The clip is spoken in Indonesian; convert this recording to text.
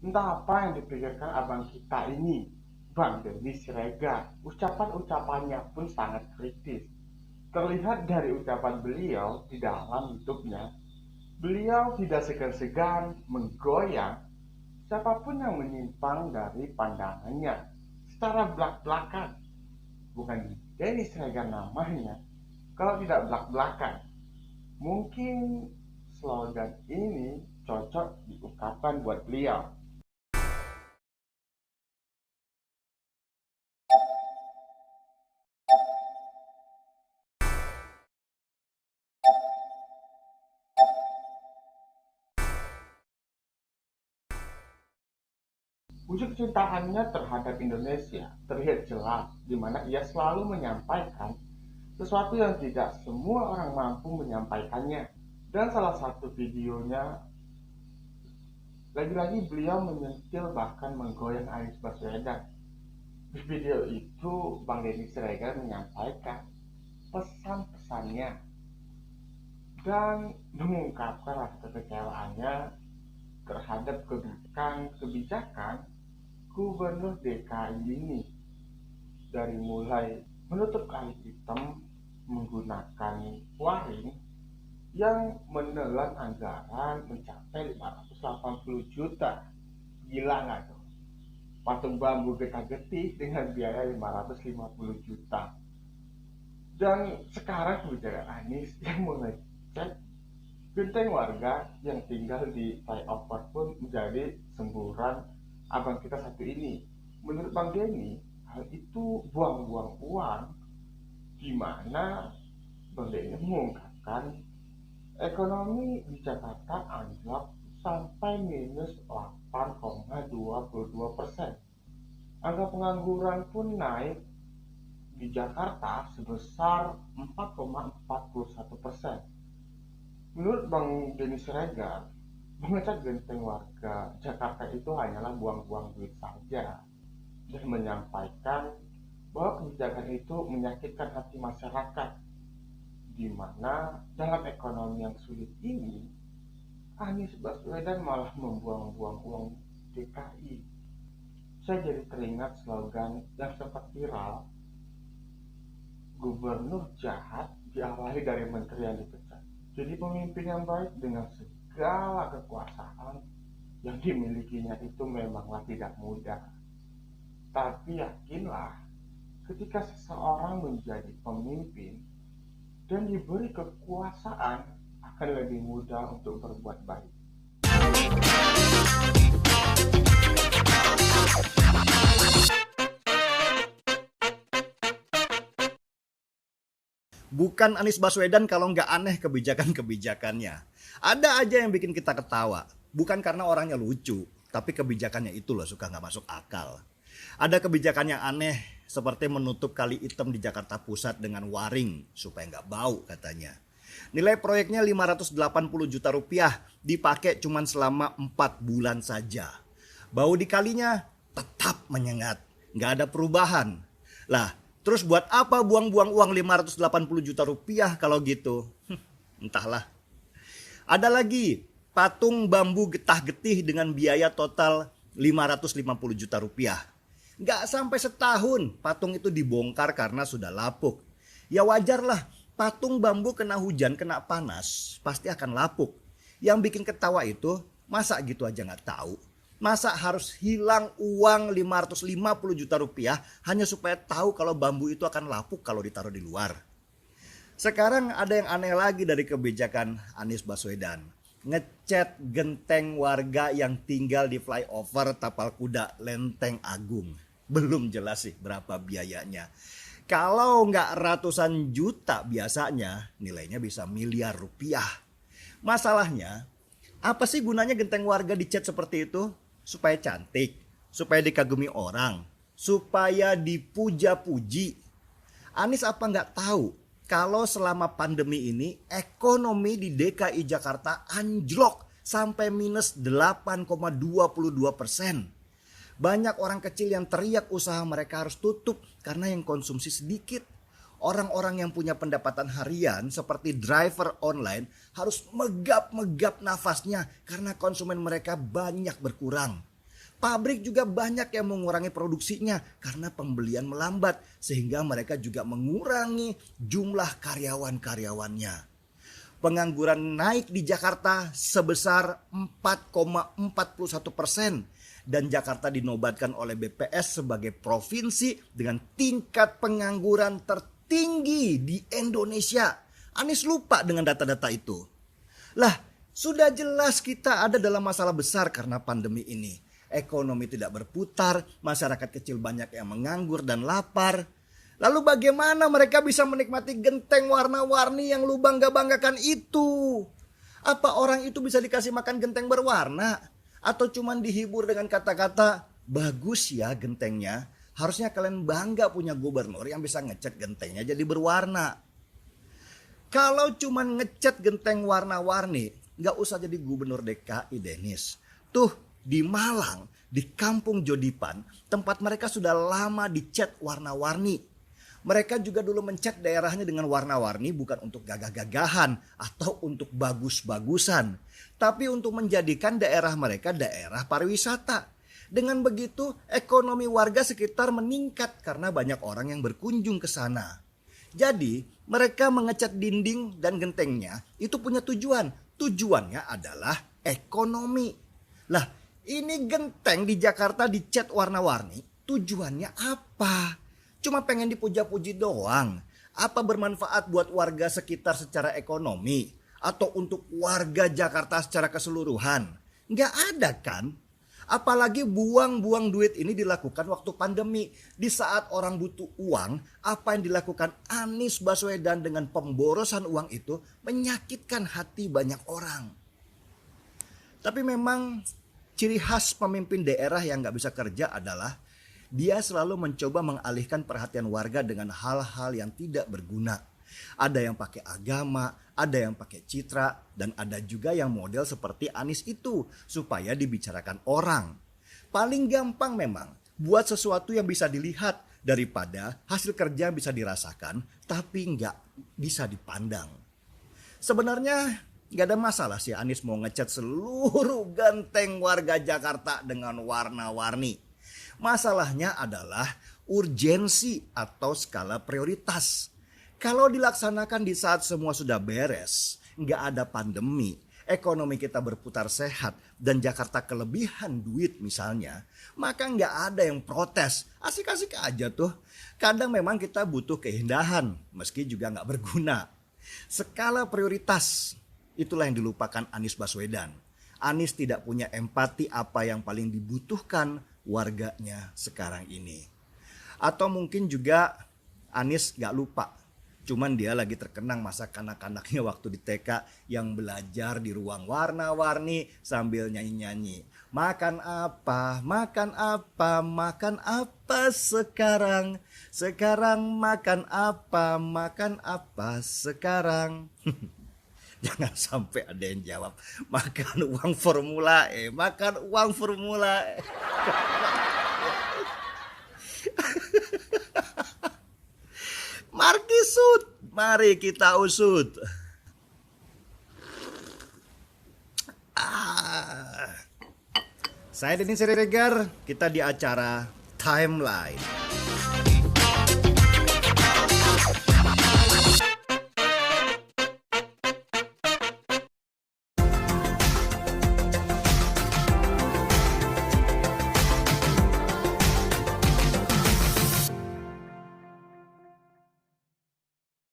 Entah apa yang dipikirkan abang kita ini, Bang Denny Siregar. Ucapan-ucapannya pun sangat kritis. Terlihat dari ucapan beliau di dalam YouTube-nya, beliau tidak segan-segan menggoyang siapapun yang menyimpang dari pandangannya secara belak-belakan. Bukan Denny Siregar namanya, kalau tidak belak-belakan. Mungkin slogan ini cocok diungkapkan buat beliau. Wujud kecintaannya terhadap Indonesia terlihat jelas, di mana ia selalu menyampaikan sesuatu yang tidak semua orang mampu menyampaikannya. Dan salah satu videonya, lagi-lagi beliau menyentil bahkan menggoyang Anies Baswedan. Di video itu, Bang Deddy Siregar menyampaikan pesan-pesannya dan mengungkapkan rasa kekecewaannya terhadap kebijakan Gubernur DKI ini, dari mulai menutup kali hitam menggunakan waring yang menelan anggaran mencapai 580 juta. Gila nggak tuh? Patung bambu getah-getih dengan biaya 550 juta. Dan sekarang kebijakan Anies yang mengecek genteng warga yang tinggal di flyover pun menjadi semburan abang kita satu ini. Menurut Bang Denny, hal itu buang-buang uang, di mana Bang Denny mengungkapkan ekonomi di Jakarta anjlok sampai minus 8,22%. Angka pengangguran pun naik di Jakarta sebesar 4,41%. Menurut Bang Denny Siregar, mengecat genteng warga Jakarta itu hanyalah buang-buang duit saja, dan menyampaikan bahwa kebijakan itu menyakitkan hati masyarakat, di mana dalam ekonomi yang sulit ini Anies Baswedan malah membuang-buang uang DKI. Saya jadi teringat slogan yang sempat viral, gubernur jahat diawali dari menteri yang dipecat. Jadi pemimpin yang baik dengan segala kekuasaan yang dimilikinya itu memanglah tidak mudah. Tapi yakinlah, ketika seseorang menjadi pemimpin dan diberi kekuasaan, akan lebih mudah untuk berbuat baik. Bukan Anies Baswedan kalau nggak aneh kebijakan-kebijakannya. Ada aja yang bikin kita ketawa. Bukan karena orangnya lucu, tapi kebijakannya itu loh suka nggak masuk akal. Ada kebijakan yang aneh seperti menutup kali hitam di Jakarta Pusat dengan waring supaya nggak bau katanya. Nilai proyeknya 580 juta rupiah, dipakai cuma selama 4 bulan saja. Bau di kalinya tetap menyengat, nggak ada perubahan. Lah, terus buat apa buang-buang uang 580 juta rupiah kalau gitu? Entahlah. Ada lagi patung bambu getah-getih dengan biaya total 550 juta rupiah. Nggak sampai setahun patung itu dibongkar karena sudah lapuk. Ya wajar lah, patung bambu kena hujan, kena panas, pasti akan lapuk. Yang bikin ketawa itu, masa gitu aja nggak tahu? Masa harus hilang uang 550 juta rupiah hanya supaya tahu kalau bambu itu akan lapuk kalau ditaruh di luar? Sekarang ada yang aneh lagi dari kebijakan Anies Baswedan. Ngecat genteng warga yang tinggal di flyover Tapal Kuda Lenteng Agung. Belum jelas sih berapa biayanya. Kalau nggak ratusan juta biasanya, nilainya bisa miliar rupiah. Masalahnya, apa sih gunanya genteng warga dicat seperti itu? Supaya cantik, supaya dikagumi orang, supaya dipuja-puji. Anies apa nggak tahu kalau selama pandemi ini ekonomi di DKI Jakarta anjlok sampai minus 8,22%. Banyak orang kecil yang teriak usaha mereka harus tutup karena yang konsumsi sedikit. Orang-orang yang punya pendapatan harian seperti driver online harus megap-megap nafasnya karena konsumen mereka banyak berkurang. Pabrik juga banyak yang mengurangi produksinya karena pembelian melambat, sehingga mereka juga mengurangi jumlah karyawan-karyawannya. Pengangguran naik di Jakarta sebesar 4,41%, dan Jakarta dinobatkan oleh BPS sebagai provinsi dengan tingkat pengangguran tertinggi di Indonesia. Anies lupa dengan data-data itu. Lah, sudah jelas kita ada dalam masalah besar karena pandemi ini. Ekonomi tidak berputar, masyarakat kecil banyak yang menganggur dan lapar. Lalu bagaimana mereka bisa menikmati genteng warna-warni yang lu bangga-banggakan itu? Apa orang itu bisa dikasih makan genteng berwarna? Atau cuman dihibur dengan kata-kata, bagus ya gentengnya, harusnya kalian bangga punya gubernur yang bisa ngecat gentengnya jadi berwarna. Kalau cuman ngecat genteng warna-warni, gak usah jadi gubernur DKI, Denis. Tuh, di Malang, di kampung Jodipan, tempat mereka sudah lama dicat warna-warni. Mereka juga dulu mencat daerahnya dengan warna-warni bukan untuk gagah-gagahan atau untuk bagus-bagusan, tapi untuk menjadikan daerah mereka daerah pariwisata. Dengan begitu, ekonomi warga sekitar meningkat karena banyak orang yang berkunjung ke sana. Jadi, mereka mengecat dinding dan gentengnya itu punya tujuan. Tujuannya adalah ekonomi. Lah, ini genteng di Jakarta dicat warna-warni, tujuannya apa? Cuma pengen dipuja-puji doang? Apa bermanfaat buat warga sekitar secara ekonomi? Atau untuk warga Jakarta secara keseluruhan? Nggak ada kan? Apalagi buang-buang duit ini dilakukan waktu pandemi. Di saat orang butuh uang, apa yang dilakukan Anies Baswedan dengan pemborosan uang itu menyakitkan hati banyak orang. Tapi memang ciri khas pemimpin daerah yang gak bisa kerja adalah dia selalu mencoba mengalihkan perhatian warga dengan hal-hal yang tidak berguna. Ada yang pakai agama, ada yang pakai citra, dan ada juga yang model seperti Anies itu supaya dibicarakan orang. Paling gampang memang buat sesuatu yang bisa dilihat daripada hasil kerja yang bisa dirasakan tapi gak bisa dipandang. Sebenarnya gak ada masalah sih Anies mau ngecat seluruh genteng warga Jakarta dengan warna-warni. Masalahnya adalah urgensi atau skala prioritas. Kalau dilaksanakan di saat semua sudah beres, gak ada pandemi, ekonomi kita berputar sehat, dan Jakarta kelebihan duit misalnya, maka gak ada yang protes. Asik-asik aja tuh. Kadang memang kita butuh keindahan, meski juga gak berguna. Skala prioritas, itulah yang dilupakan Anies Baswedan. Anies tidak punya empati apa yang paling dibutuhkan warganya sekarang ini. Atau mungkin juga Anies gak lupa. Cuman dia lagi terkenang masa kanak-kanaknya waktu di TK yang belajar di ruang warna-warni sambil nyanyi-nyanyi. Makan apa, makan apa, makan apa sekarang? Sekarang makan apa sekarang? Jangan sampai ada yang jawab, makan uang Formula E, makan uang Formula E. Markisut, mari kita usut. Saya Denny Siregar, kita di acara Timeline.